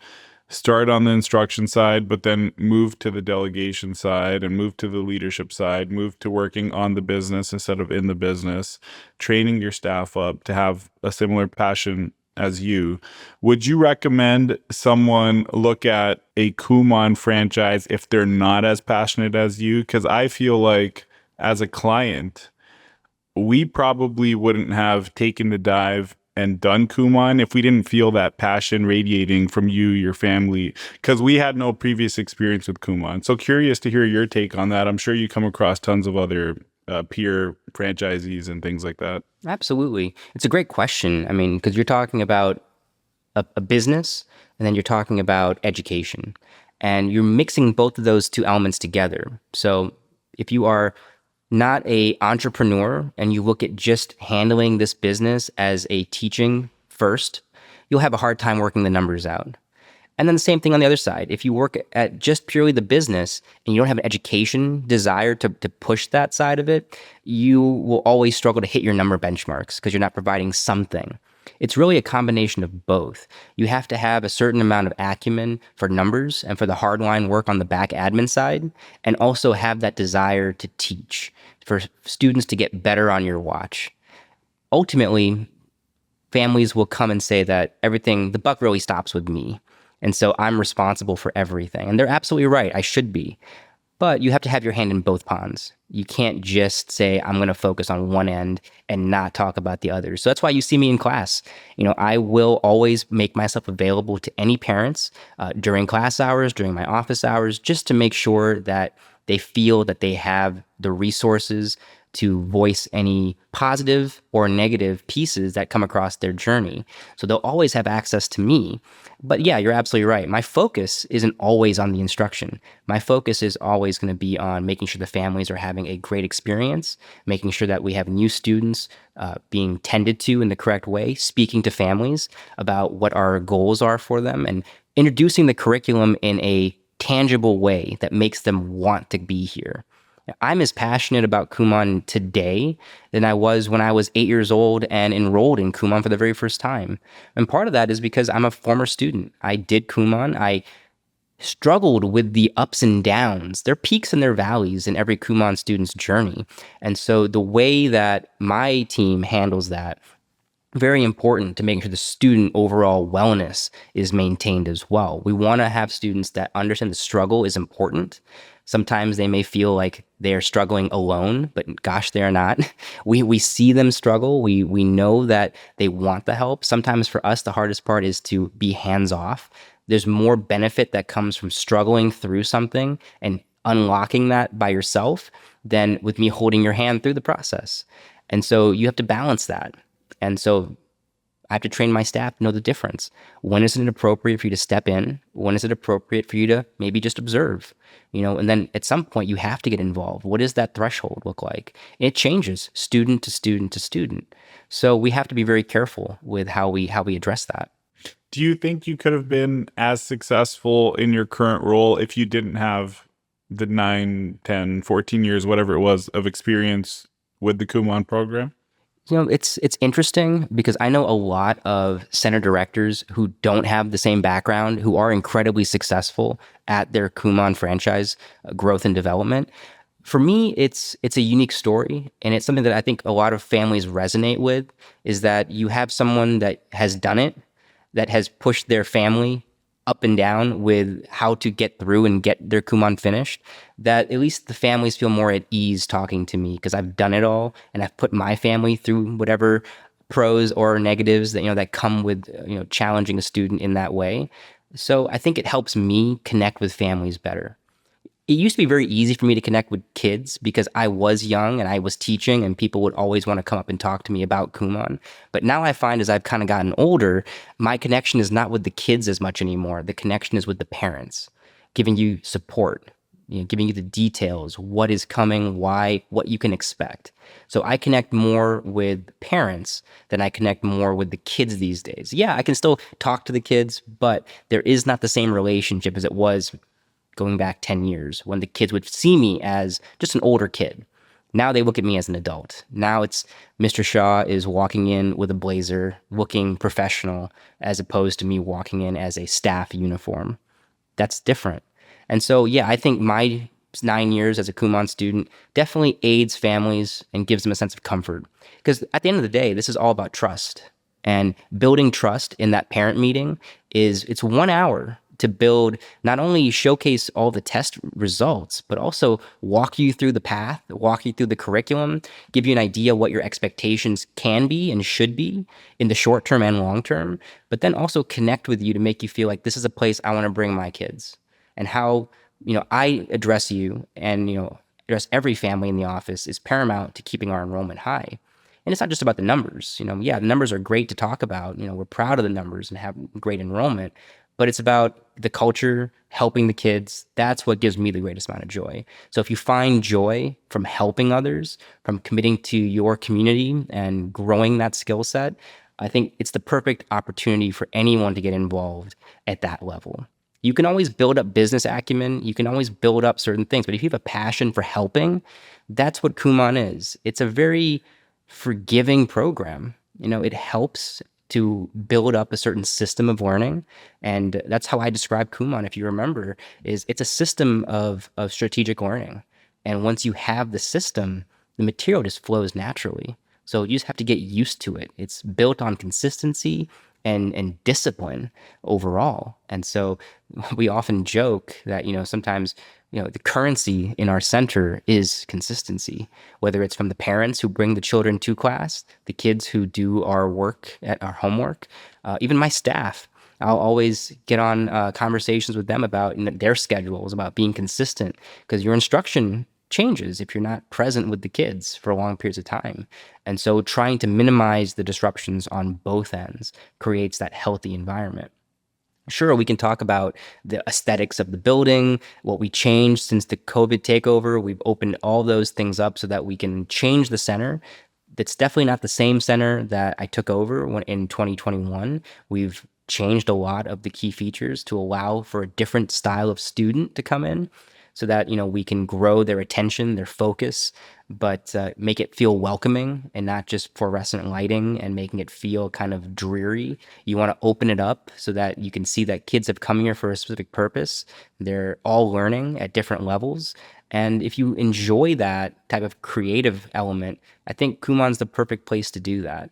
start on the instruction side, but then move to the delegation side and move to the leadership side, move to working on the business instead of in the business, training your staff up to have a similar passion as you. Would you recommend someone look at a Kumon franchise if they're not as passionate as you? Because I feel like as a client, we probably wouldn't have taken the dive and done Kumon if we didn't feel that passion radiating from you, your family, because we had no previous experience with Kumon. So curious to hear your take on that. I'm sure you come across tons of other peer franchisees and things like that. Absolutely. It's a great question. I mean, because you're talking about a business and then you're talking about education and you're mixing both of those two elements together. So if you are not a entrepreneur and you look at just handling this business as a teaching first, you'll have a hard time working the numbers out. And then the same thing on the other side. If you work at just purely the business and you don't have an education desire to push that side of it, you will always struggle to hit your number benchmarks because you're not providing something. It's really a combination of both. You have to have a certain amount of acumen for numbers and for the hardline work on the back admin side, and also have that desire to teach for students to get better on your watch. Ultimately, families will come and say that everything, the buck really stops with me. And so I'm responsible for everything. And they're absolutely right. I should be. But you have to have your hand in both ponds. You can't just say, I'm going to focus on one end and not talk about the others. So that's why you see me in class. I will always make myself available to any parents during class hours, during my office hours, just to make sure that they feel that they have the resources to voice any positive or negative pieces that come across their journey. So they'll always have access to me. But yeah, you're absolutely right. My focus isn't always on the instruction. My focus is always going to be on making sure the families are having a great experience, making sure that we have new students being tended to in the correct way, speaking to families about what our goals are for them, and introducing the curriculum in a tangible way that makes them want to be here. I'm as passionate about Kumon today than I was when I was 8 years old and enrolled in Kumon for the very first time. And part of that is because I'm a former student. I did Kumon. I struggled with the ups and downs. There are peaks and there are valleys in every Kumon student's journey. And so the way that my team handles that, very important to making sure the student overall wellness is maintained as well. We want to have students that understand the struggle is important. Sometimes they may feel like they are struggling alone, but gosh, they are not. We see them struggle. We know that they want the help. Sometimes for us, the hardest part is to be hands off. There's more benefit that comes from struggling through something and unlocking that by yourself than with me holding your hand through the process. And so you have to balance that. And so I have to train my staff to know the difference. When is it appropriate for you to step in? When is it appropriate for you to maybe just observe? And then at some point you have to get involved. What does that threshold look like? It changes student to student to student. So we have to be very careful with how we address that. Do you think you could have been as successful in your current role if you didn't have the 9, 10, 14 years, whatever it was, of experience with the Kumon program? It's interesting because I know a lot of center directors who don't have the same background, who are incredibly successful at their Kumon franchise growth and development. For me, it's a unique story, and it's something that I think a lot of families resonate with, is that you have someone that has done it, that has pushed their family up and down with how to get through and get their Kumon finished, that at least the families feel more at ease talking to me because I've done it all and I've put my family through whatever pros or negatives that come with challenging a student in that way. So I think it helps me connect with families better. It used to be very easy for me to connect with kids because I was young and I was teaching and people would always want to come up and talk to me about Kumon. But now I find as I've kind of gotten older, my connection is not with the kids as much anymore. The connection is with the parents, giving you support, giving you the details, what is coming, why, what you can expect. So I connect more with parents than I connect more with the kids these days. Yeah, I can still talk to the kids, but there is not the same relationship as it was going back 10 years when the kids would see me as just an older kid. Now they look at me as an adult. Now it's Mr. Shah is walking in with a blazer, looking professional, as opposed to me walking in as a staff uniform. That's different. And so, yeah, I think my 9 years as a Kumon student definitely aids families and gives them a sense of comfort. Because at the end of the day, this is all about trust. And building trust in that parent meeting it's 1 hour to build, not only showcase all the test results, but also walk you through the path, walk you through the curriculum, give you an idea what your expectations can be and should be in the short term and long term, but then also connect with you to make you feel like this is a place I want to bring my kids. And how, I address you and, address every family in the office is paramount to keeping our enrollment high. And it's not just about the numbers. Yeah, the numbers are great to talk about. We're proud of the numbers and have great enrollment, but it's about the culture, helping the kids. That's what gives me the greatest amount of joy. So if you find joy from helping others, from committing to your community and growing that skill set, I think it's the perfect opportunity for anyone to get involved at that level. You can always build up business acumen. You can always build up certain things. But if you have a passion for helping, that's what Kumon is. It's a very forgiving program. It helps to build up a certain system of learning. And that's how I describe Kumon, if you remember, is it's a system of strategic learning. And once you have the system, the material just flows naturally. So you just have to get used to it. It's built on consistency and discipline overall. And so we often joke that, sometimes, the currency in our center is consistency, whether it's from the parents who bring the children to class, the kids who do our work at our homework, even my staff. I'll always get on conversations with them about their schedules, about being consistent, because your instruction changes if you're not present with the kids for long periods of time. And so trying to minimize the disruptions on both ends creates that healthy environment. Sure, we can talk about the aesthetics of the building, what we changed since the COVID takeover. We've opened all those things up so that we can change the center. That's definitely not the same center that I took over in 2021. We've changed a lot of the key features to allow for a different style of student to come in so that, we can grow their attention, their focus, but make it feel welcoming and not just fluorescent lighting and making it feel kind of dreary. You want to open it up so that you can see that kids have come here for a specific purpose. They're all learning at different levels. And if you enjoy that type of creative element, I think Kumon's the perfect place to do that.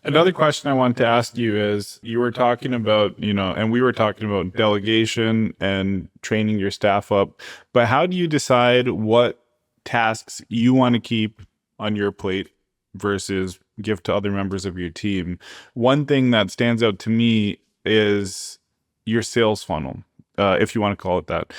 Another question I wanted to ask you is you were talking about, and we were talking about delegation and training your staff up, but how do you decide what tasks you want to keep on your plate versus give to other members of your team? One thing that stands out to me is your sales funnel, if you want to call it that.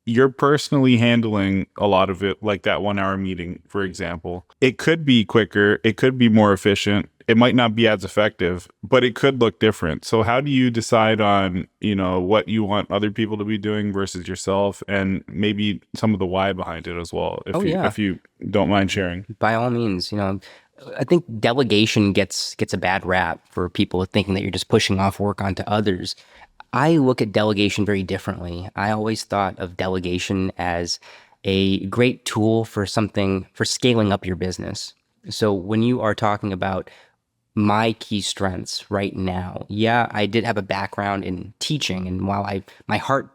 You're personally handling a lot of it, like that 1 hour meeting, for example. It could be quicker. It could be more efficient. It might not be as effective, but it could look different. So how do you decide on, what you want other people to be doing versus yourself, and maybe some of the why behind it as well, if you don't mind sharing? By all means, I think delegation gets a bad rap for people thinking that you're just pushing off work onto others. I look at delegation very differently. I always thought of delegation as a great tool for scaling up your business. So when you are talking about my key strengths right now, yeah, I did have a background in teaching, and while my heart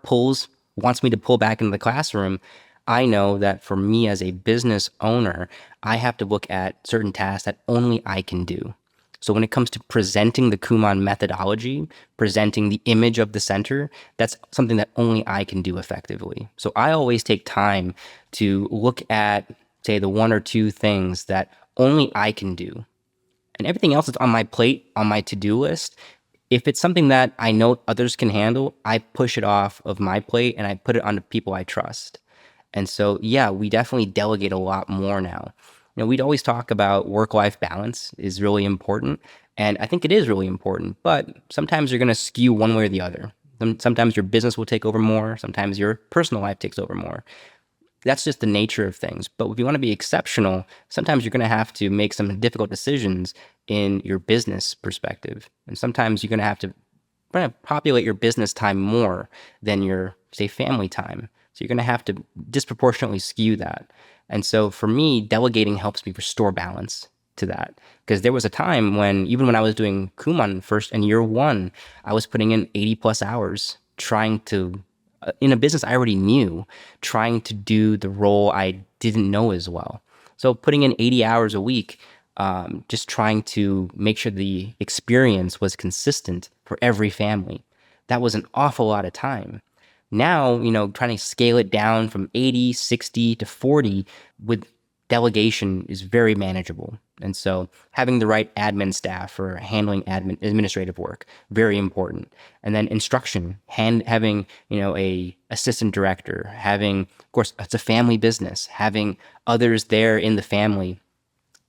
wants me to pull back into the classroom, I know that for me as a business owner, I have to look at certain tasks that only I can do. So when it comes to presenting the Kumon methodology, presenting the image of the center, that's something that only I can do effectively. So I always take time to look at, say, the one or two things that only I can do. And everything else that's on my plate, on my to-do list, if it's something that I know others can handle, I push it off of my plate and I put it on the people I trust. And so, yeah, we definitely delegate a lot more now. We'd always talk about work-life balance is really important, and I think it is really important, but sometimes you're going to skew one way or the other. Sometimes your business will take over more, sometimes your personal life takes over more. That's just the nature of things. But if you want to be exceptional, sometimes you're going to have to make some difficult decisions in your business perspective. And sometimes you're going to have to populate your business time more than your, say, family time. So you're going to have to disproportionately skew that. And so for me, delegating helps me restore balance to that. Because there was a time when, even when I was doing Kumon first in year one, I was putting in 80 plus hours trying to, in a business I already knew, trying to do the role I didn't know as well. So putting in 80 hours a week, just trying to make sure the experience was consistent for every family. That was an awful lot of time. Now, trying to scale it down from 80, 60 to 40 with delegation is very manageable. And so having the right admin staff for handling administrative work, very important. And then instruction, having, a assistant director, having, of course, it's a family business, having others there in the family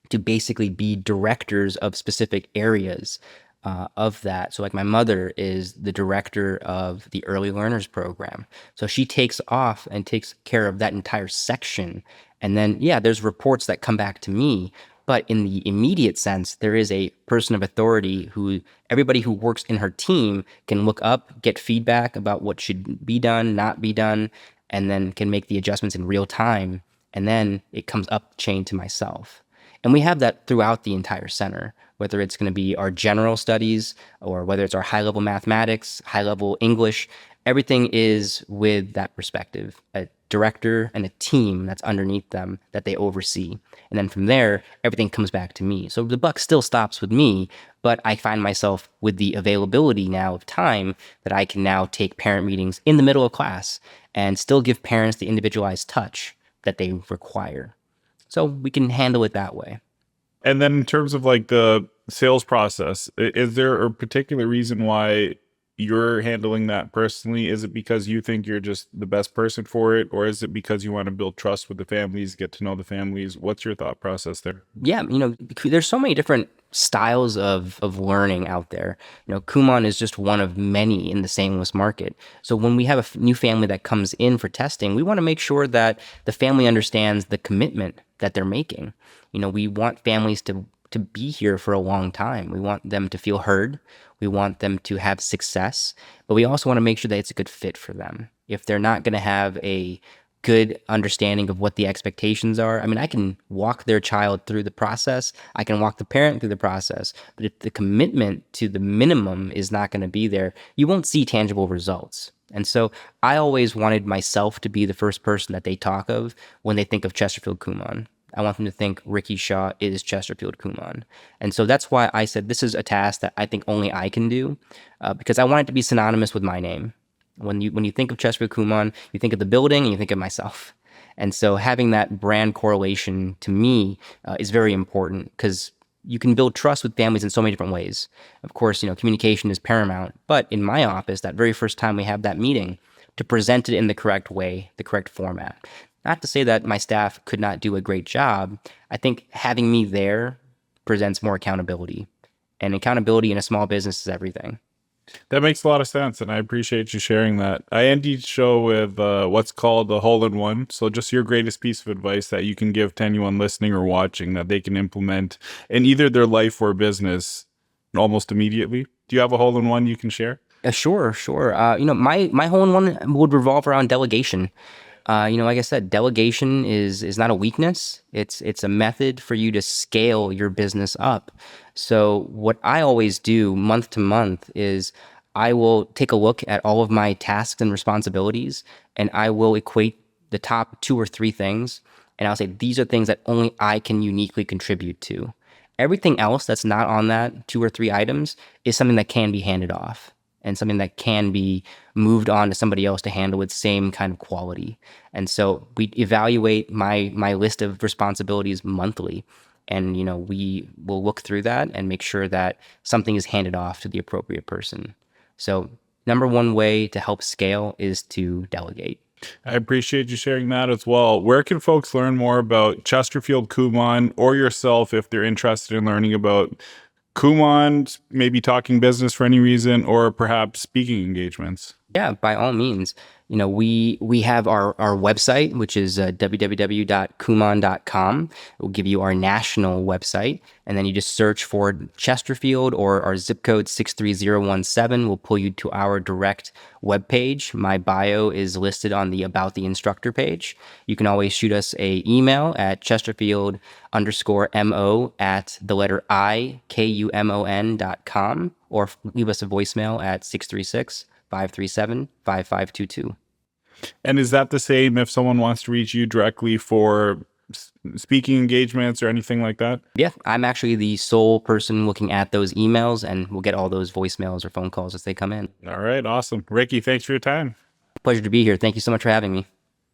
to basically be directors of specific areas of that. So like my mother is the director of the early learners program. So she takes off and takes care of that entire section. And then, yeah, there's reports that come back to me. But in the immediate sense, there is a person of authority who everybody who works in her team can look up, get feedback about what should be done, not be done, and then can make the adjustments in real time. And then it comes up chain to myself. And we have that throughout the entire center, whether it's going to be our general studies or whether it's our high level mathematics, high level English. Everything is with that perspective, a director and a team that's underneath them that they oversee. And then from there, everything comes back to me. So the buck still stops with me, but I find myself with the availability now of time that I can now take parent meetings in the middle of class and still give parents the individualized touch that they require. So we can handle it that way. And then in terms of like the sales process, is there a particular reason why you're handling that personally? Is it because you think you're just the best person for it? Or is it because you want to build trust with the families, get to know the families? What's your thought process there? Yeah, there's so many different styles of learning out there. Kumon is just one of many in the St. Louis market. So when we have a new family that comes in for testing, we want to make sure that the family understands the commitment that they're making. We want families to be here for a long time. We want them to feel heard. We want them to have success, but we also want to make sure that it's a good fit for them. If they're not going to have a good understanding of what the expectations are. I mean, I can walk their child through the process. I can walk the parent through the process. But if the commitment to the minimum is not going to be there, you won't see tangible results. And so I always wanted myself to be the first person that they talk of when they think of Chesterfield Kumon. I want them to think Ricky Shah is Chesterfield Kumon. And so that's why I said this is a task that I think only I can do because I want it to be synonymous with my name. When you think of Chesterfield Kumon, you think of the building and you think of myself. And so having that brand correlation to me is very important because you can build trust with families in so many different ways. Of course, communication is paramount. But in my office, that very first time we have that meeting, to present it in the correct way, the correct format. Not to say that my staff could not do a great job. I think having me there presents more accountability. And accountability in a small business is everything. That makes a lot of sense, and I appreciate you sharing that. I end each show with what's called a hole-in-one. So just your greatest piece of advice that you can give to anyone listening or watching that they can implement in either their life or business almost immediately. Do you have a hole-in-one you can share? Sure. My hole-in-one would revolve around delegation. Like I said, delegation is not a weakness. It's a method for you to scale your business up. So what I always do month to month is I will take a look at all of my tasks and responsibilities, and I will equate the top 2 or 3 things, and I'll say these are things that only I can uniquely contribute to. Everything else that's not on that 2 or 3 items is something that can be handed off and something that can be moved on to somebody else to handle with same kind of quality. And so we evaluate my list of responsibilities monthly. And, we will look through that and make sure that something is handed off to the appropriate person. So number one way to help scale is to delegate. I appreciate you sharing that as well. Where can folks learn more about Chesterfield Kumon or yourself if they're interested in learning about Kumon, maybe talking business for any reason, or perhaps speaking engagements? Yeah, by all means. We have our website, which is www.kumon.com. It will give you our national website. And then you just search for Chesterfield or our zip code 63017 will pull you to our direct webpage. My bio is listed on the About the Instructor page. You can always shoot us a email at Chesterfield_MO at the letter IKUMON.com or leave us a voicemail at 636-537-5522. And is that the same if someone wants to reach you directly for speaking engagements or anything like that? Yeah, I'm actually the sole person looking at those emails, and we'll get all those voicemails or phone calls as they come in. All right, awesome. Ricky, thanks for your time. Pleasure to be here. Thank you so much for having me.